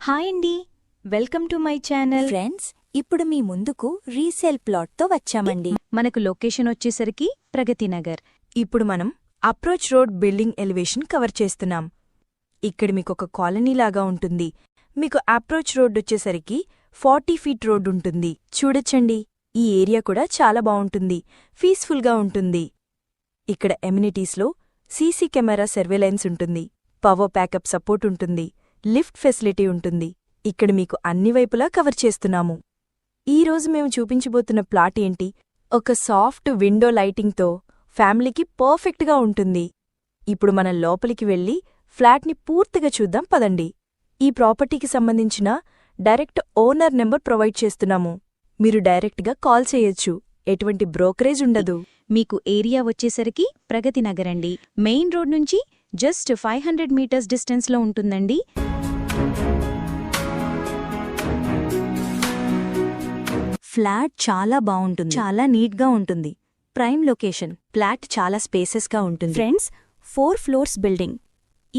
Hi అండి, welcome to my channel. Friends, ఇప్పుడు మీ ముందుకు రీసేల్ ప్లాట్తో వచ్చామండి. మనకు లొకేషన్ వచ్చేసరికి ప్రగతినగర్. ఇప్పుడు మనం approach road building elevation cover చేస్తున్నాం. ఇక్కడ మీకొక కాలనీలాగా ఉంటుంది. మీకు అప్రోచ్ రోడ్ వచ్చేసరికి 40 ఫీట్ రోడ్ ఉంటుంది. చూడొచ్చండి, ఈ ఏరియా కూడా చాలా బావుంటుంది, పీస్ఫుల్గా ఉంటుంది. ఇక్కడ ఎమ్యూనిటీస్లో సీసీ కెమెరా సర్వేలెన్స్ ఉంటుంది, పవర్ బ్యాకప్ సపోర్ట్ ఉంటుంది, లిఫ్ట్ ఫెసిలిటీ ఉంటుంది. ఇక్కడ మీకు అన్ని వైపులా కవర్ చేస్తున్నాము. ఈరోజు మేము చూపించబోతున్న ప్లాట్ ఏంటి, ఒక సాఫ్ట్ విండో లైటింగ్తో ఫ్యామిలీకి పర్ఫెక్ట్గా ఉంటుంది. ఇప్పుడు మనం లోపలికి వెళ్ళి ఫ్లాట్ని పూర్తిగా చూద్దాం పదండి. ఈ ప్రాపర్టీకి సంబంధించిన డైరెక్ట్ ఓనర్ నెంబర్ ప్రొవైడ్ చేస్తున్నాము. మీరు డైరెక్ట్గా కాల్ చేయొచ్చు, ఎటువంటి బ్రోకరేజ్ ఉండదు. మీకు ఏరియా వచ్చేసరికి ప్రగతినగర్ అండి. మెయిన్ రోడ్ నుంచి జస్ట్ 500 మీటర్స్ డిస్టెన్స్లో ఉంటుందండి. ఫ్లాట్ చాలా బావుంటుంది, చాలా నీట్గా ఉంటుంది. Prime location. ఫ్లాట్ చాలా స్పేసెస్గా ఉంటుంది. Friends, 4 floors building.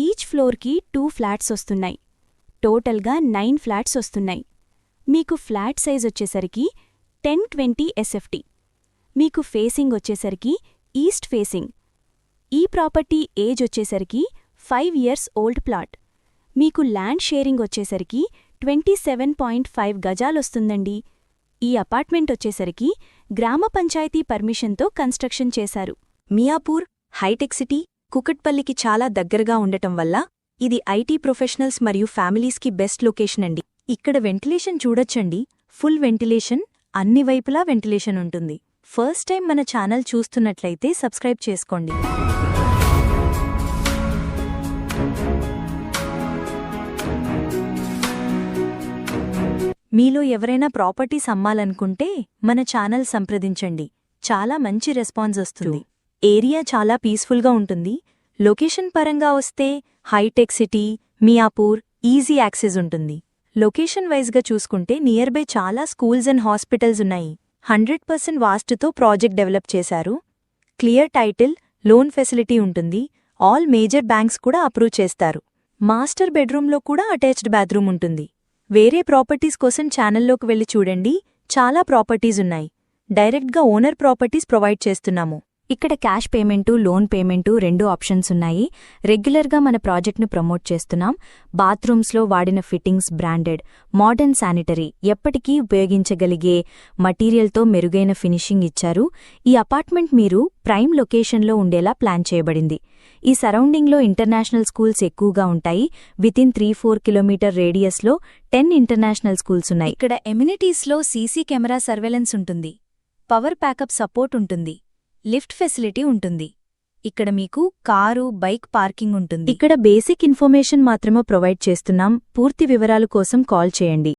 ఈచ్ ఫ్లోర్కి 2 ఫ్లాట్స్ వస్తున్నాయి. టోటల్గా 9 ఫ్లాట్స్ వస్తున్నాయి. మీకు ఫ్లాట్ సైజ్ వచ్చేసరికి 10-20 SFT. మీకు ఫేసింగ్ వచ్చేసరికి ఈస్ట్ ఫేసింగ్. ఈ ప్రాపర్టీ ఏజ్ వచ్చేసరికి 5 ఇయర్స్ ఓల్డ్ ప్లాట్. మీకు ల్యాండ్ షేరింగ్ వచ్చేసరికి 27.5 గజాలొస్తుందండి. ఈ అపార్ట్మెంట్ వచ్చేసరికి గ్రామ పంచాయతీ పర్మిషన్తో కన్స్ట్రక్షన్ చేశారు. మియాపూర్, హైటెక్ సిటీ, కుకట్పల్లికి చాలా దగ్గరగా ఉండటం వల్ల ఇది ఐటీ ప్రొఫెషనల్స్ మరియు ఫ్యామిలీస్కి బెస్ట్ లొకేషన్ అండి. ఇక్కడ వెంటిలేషన్ చూడొచ్చండి, ఫుల్ వెంటిలేషన్, అన్ని వైపులా వెంటిలేషన్ ఉంటుంది. ఫస్ట్ టైం మన ఛానల్ చూస్తున్నట్లయితే సబ్స్క్రైబ్ చేసుకోండి. మీలో ఎవరైనా ప్రాపర్టీస్ అమ్మాలనుకుంటే మన ఛానల్ సంప్రదించండి, చాలా మంచి రెస్పాన్స్ వస్తుంది. ఏరియా చాలా పీస్ఫుల్గా ఉంటుంది. లొకేషన్ పరంగా వస్తే హైటెక్ సిటీ, మియాపూర్, ఈజీ యాక్సెస్ ఉంటుంది. లొకేషన్ వైజ్గా చూసుకుంటే నియర్ బై చాలా స్కూల్స్ అండ్ హాస్పిటల్స్ ఉన్నాయి. 100% వాస్తుతో ప్రాజెక్ట్ డెవలప్ చేశారు. క్లియర్ టైటిల్, లోన్ ఫెసిలిటీ ఉంటుంది. ఆల్ మేజర్ బ్యాంక్స్ కూడా అప్రూవ్ చేస్తారు. మాస్టర్ బెడ్రూమ్లో కూడా అటాచ్డ్ బాత్రూమ్ ఉంటుంది. వేరే ప్రాపర్టీస్ కోసం ఛానల్లోకి వెళ్ళి చూడండి, చాలా ప్రాపర్టీస్ ఉన్నాయి. డైరెక్ట్గా ఓనర్ ప్రాపర్టీస్ ప్రొవైడ్ చేస్తున్నాము. ఇక్కడ cash payment, loan payment 2 options ఉన్నాయి. రెగ్యులర్గా మన ప్రాజెక్ట్ను ప్రమోట్ చేస్తున్నాం. బాత్రూమ్స్లో వాడిన ఫిట్టింగ్స్ బ్రాండెడ్, మోడర్న్ శానిటరీ, ఎప్పటికీ ఉపయోగించగలిగే మటీరియల్తో మెరుగైన ఫినిషింగ్ ఇచ్చారు. ఈ అపార్ట్మెంట్ మీరు ప్రైమ్ లొకేషన్లో ఉండేలా ప్లాన్ చేయబడింది. ఈ సరౌండింగ్లో ఇంటర్నేషనల్ స్కూల్స్ ఎక్కువగా ఉంటాయి. వితిన్ 3-4 కిలోమీటర్ రేడియస్లో 10 ఇంటర్నేషనల్ స్కూల్స్ ఉన్నాయి. ఇక్కడ ఎమ్యూనిటీస్లో సీసీ కెమెరా సర్వేలెన్స్ ఉంటుంది, పవర్ బ్యాకప్ సపోర్ట్ ఉంటుంది, లిఫ్ట్ ఫెసిలిటీ ఉంటుంది. ఇక్కడ మీకు కారు, బైక్ పార్కింగ్ ఉంటుంది. ఇక్కడ బేసిక్ ఇన్ఫర్మేషన్ మాత్రమే ప్రొవైడ్ చేస్తున్నాం. పూర్తి వివరాల కోసం కాల్ చేయండి.